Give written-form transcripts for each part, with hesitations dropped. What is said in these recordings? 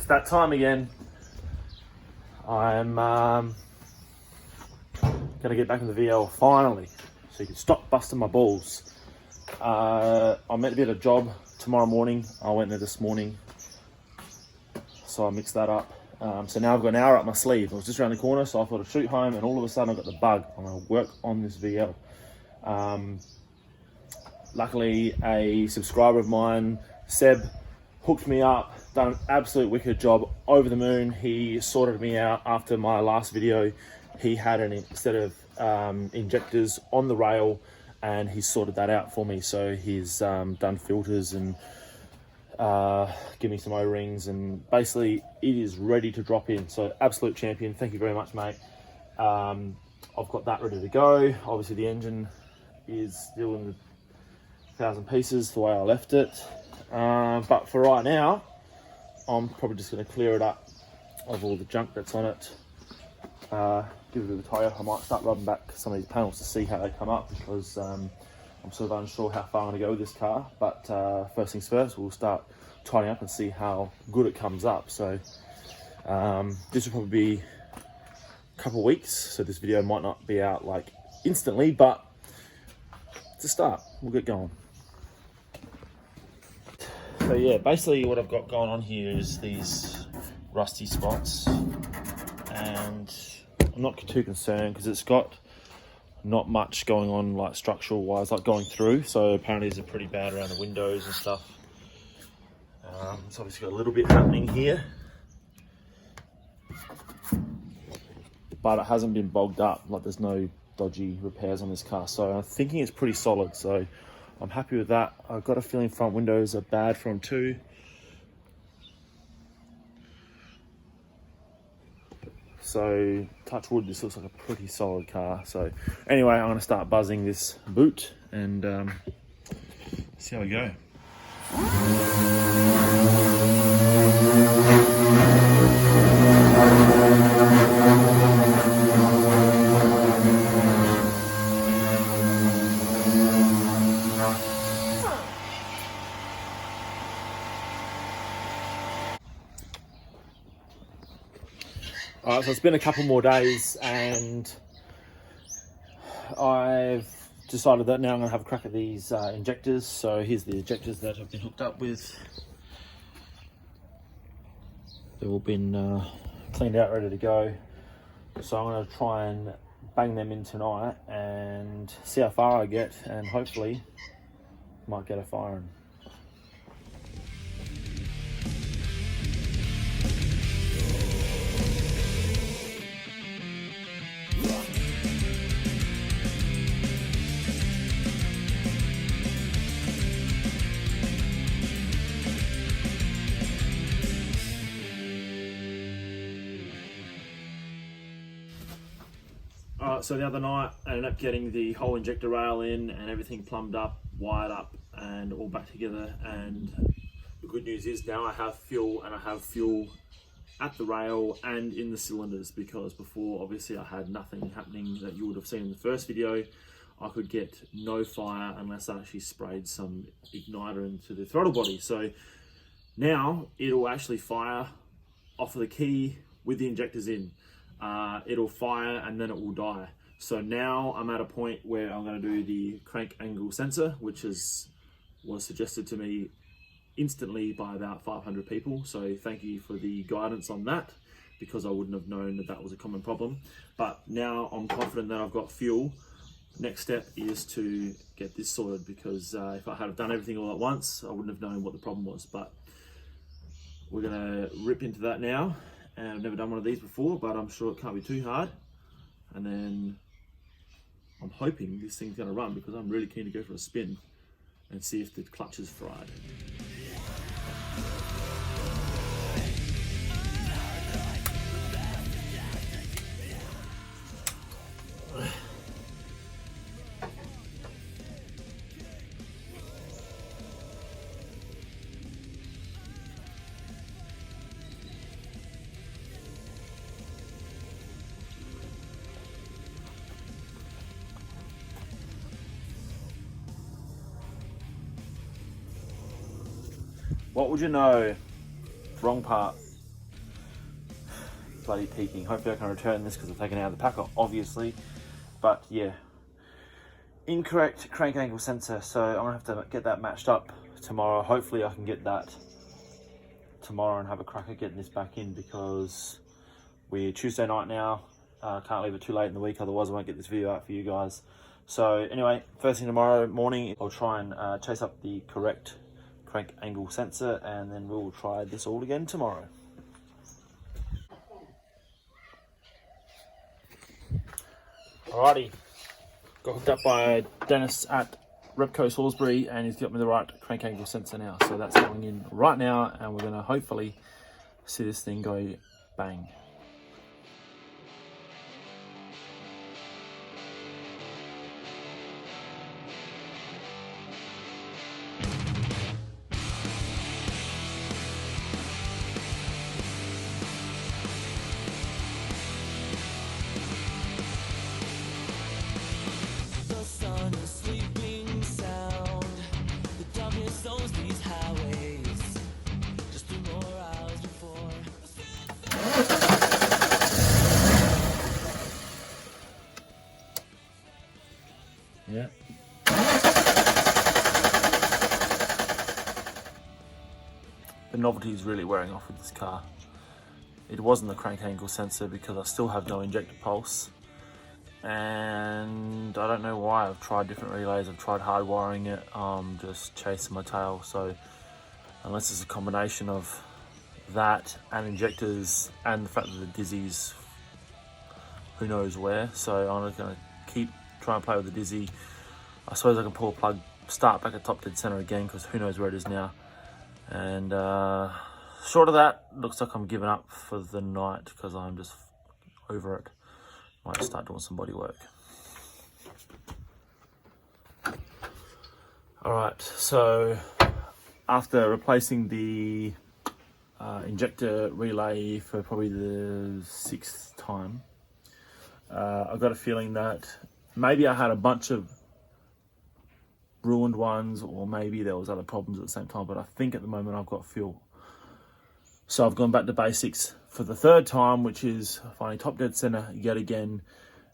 It's that time again. I'm gonna get back in the VL finally, so you can stop busting my balls. I'm meant to be at a job tomorrow morning. I went there this morning, so I mixed that up. So now I've got an hour up my sleeve. I was just around the corner, so I thought I'd shoot home, and all of a sudden I got the bug. I'm gonna work on this VL. Luckily, a subscriber of mine, Seb, hooked me up, done an absolute wicked job, over the moon. He sorted me out after my last video. He had a set of injectors on the rail, and he sorted that out for me. So he's done filters and give me some O-rings, and basically it is ready to drop in. So absolute champion. Thank you very much, mate. I've got that ready to go. Obviously the engine is still in the 1,000 pieces the way I left it. But for right now, I'm probably just going to clear it up of all the junk that's on it. Give it a bit of a tie up. I might start rubbing back some of these panels to see how they come up, because I'm sort of unsure how far I'm going to go with this car. But first things first, we'll start tidying up and see how good it comes up. So this will probably be a couple of weeks, so this video might not be out like instantly, but it's a start. We'll get going. So yeah, basically what I've got going on here is these rusty spots, and I'm not too concerned because it's got not much going on like structural wise, like going through. So apparently these are pretty bad around the windows and stuff. It's obviously got a little bit happening here, but it hasn't been bogged up. Like there's no dodgy repairs on this car, so I'm thinking it's pretty solid. So I'm happy with that. I've got a feeling front windows are bad from too. So touch wood, this looks like a pretty solid car. So anyway, I'm going to start buzzing this boot and see how we go. Alright, so it's been a couple more days, and I've decided that now I'm going to have a crack at these injectors. So here's the injectors that I've been hooked up with. They've all been cleaned out, ready to go. So I'm going to try and bang them in tonight and see how far I get, and hopefully might get a firing. So the other night I ended up getting the whole injector rail in and everything plumbed up, wired up and all back together, and the good news is now I have fuel, and I have fuel at the rail and in the cylinders, because before obviously I had nothing happening that you would have seen in the first video. I could get no fire unless I actually sprayed some igniter into the throttle body. So now it'll actually fire off of the key with the injectors in. It'll fire and then it will die. So now I'm at a point where I'm going to do the crank angle sensor, which was suggested to me instantly by about 500 people. So thank you for the guidance on that, because I wouldn't have known that that was a common problem. But now I'm confident that I've got fuel. Next step is to get this sorted, because if I had done everything all at once, I wouldn't have known what the problem was. But we're going to rip into that now. And I've never done one of these before, but I'm sure it can't be too hard. And then I'm hoping this thing's going to run, because I'm really keen to go for a spin and see if the clutch is fried. What would you know? Wrong part. bloody peaking. Hopefully I can return this because I've taken it out of the packer, obviously. But yeah, incorrect crank angle sensor. So I'm gonna have to get that matched up tomorrow. Hopefully I can get that tomorrow and have a crack at getting this back in, because we're Tuesday night now. Can't leave it too late in the week, otherwise I won't get this video out for you guys. So anyway, first thing tomorrow morning, I'll try and chase up the correct crank angle sensor, and then we'll try this all again tomorrow. Alrighty, got hooked up by Dennis at Repco Salisbury, and he's got me the right crank angle sensor now. So that's going in right now, and we're gonna hopefully see this thing go bang. Yeah. The novelty is really wearing off with this car. It wasn't the crank angle sensor because I still have no injector pulse. And I don't know why. I've tried different relays, I've tried hard wiring it, just chasing my tail. So unless it's a combination of that and injectors and the fact that the dizzy's who knows where. So I'm just gonna keep trying to play with the dizzy. I suppose I can pull a plug, start back at top dead center again, because who knows where it is now. And short of that, looks like I'm giving up for the night because I'm just over it. Might start doing some body work. Alright, so after replacing the injector relay for probably the 6th time, I've got a feeling that maybe I had a bunch of ruined ones, or maybe there was other problems at the same time, but I think at the moment I've got fuel. So I've gone back to basics for the 3rd time, which is finding top dead center yet again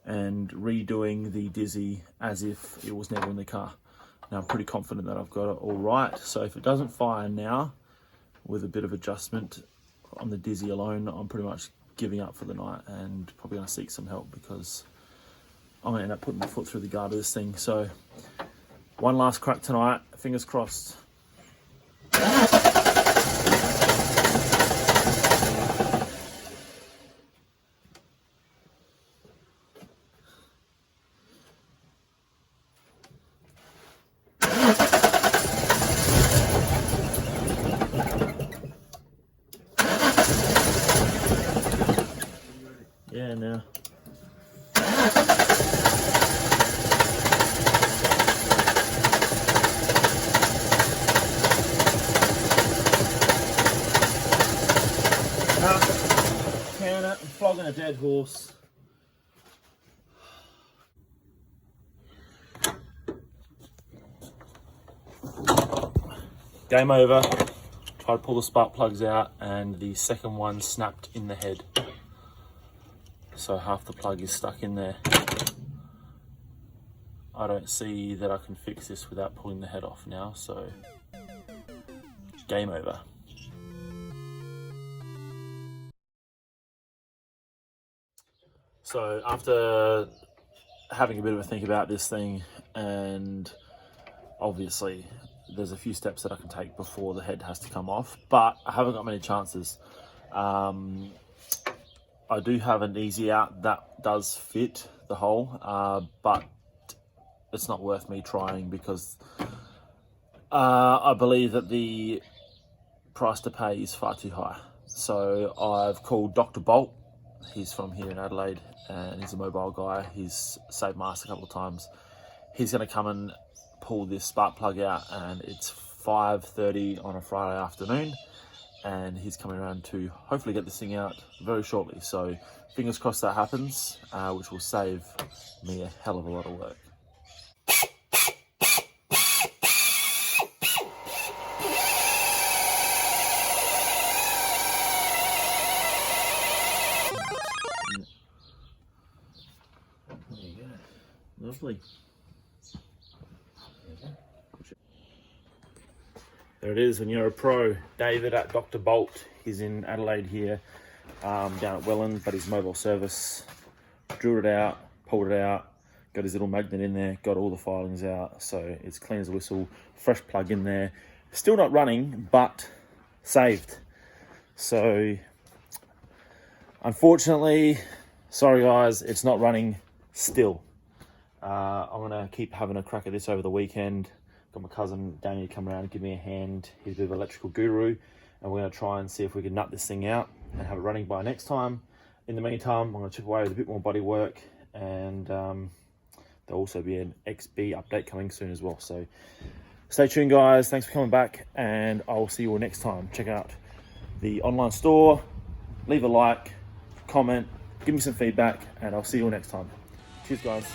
and redoing the dizzy as if it was never in the car. Now I'm pretty confident that I've got it all right. So if it doesn't fire now, with a bit of adjustment on the dizzy alone, I'm pretty much giving up for the night and probably gonna seek some help, because I'm gonna end up putting my foot through the guard of this thing. So one last crack tonight, fingers crossed. Yeah, now. Can it, I'm flogging a dead horse. Game over. Tried to pull the spark plugs out, and the second one snapped in the head. So half the plug is stuck in there. I don't see that I can fix this without pulling the head off now, so game over. So after having a bit of a think about this thing, and obviously there's a few steps that I can take before the head has to come off, but I haven't got many chances. I do have an easy out that does fit the hole, but it's not worth me trying, because I believe that the price to pay is far too high. So I've called Dr. Bolt. He's from here in Adelaide, and he's a mobile guy. He's saved my ass a couple of times. He's going to come and pull this spark plug out, and it's 5:30 on a Friday afternoon, and he's coming around to hopefully get this thing out very shortly. So fingers crossed that happens, which will save me a hell of a lot of work. Lovely. There it is when you're a pro. David at Dr. Bolt. He's in Adelaide here, down at Welland, but his mobile service. Drilled it out, pulled it out, got his little magnet in there, got all the filings out, so it's clean as a whistle. Fresh plug in there. Still not running, but saved. So, unfortunately, sorry guys, it's not running still. I'm gonna keep having a crack at this over the weekend. Got my cousin Damien to come around and give me a hand. He's a bit of an electrical guru, and we're gonna try and see if we can nut this thing out and have it running by next time. In the meantime, I'm gonna chip away with a bit more body work, and there'll also be an XB update coming soon as well. So stay tuned guys, thanks for coming back, and I'll see you all next time. Check out the online store, leave a like, comment, give me some feedback, and I'll see you all next time. Cheers guys.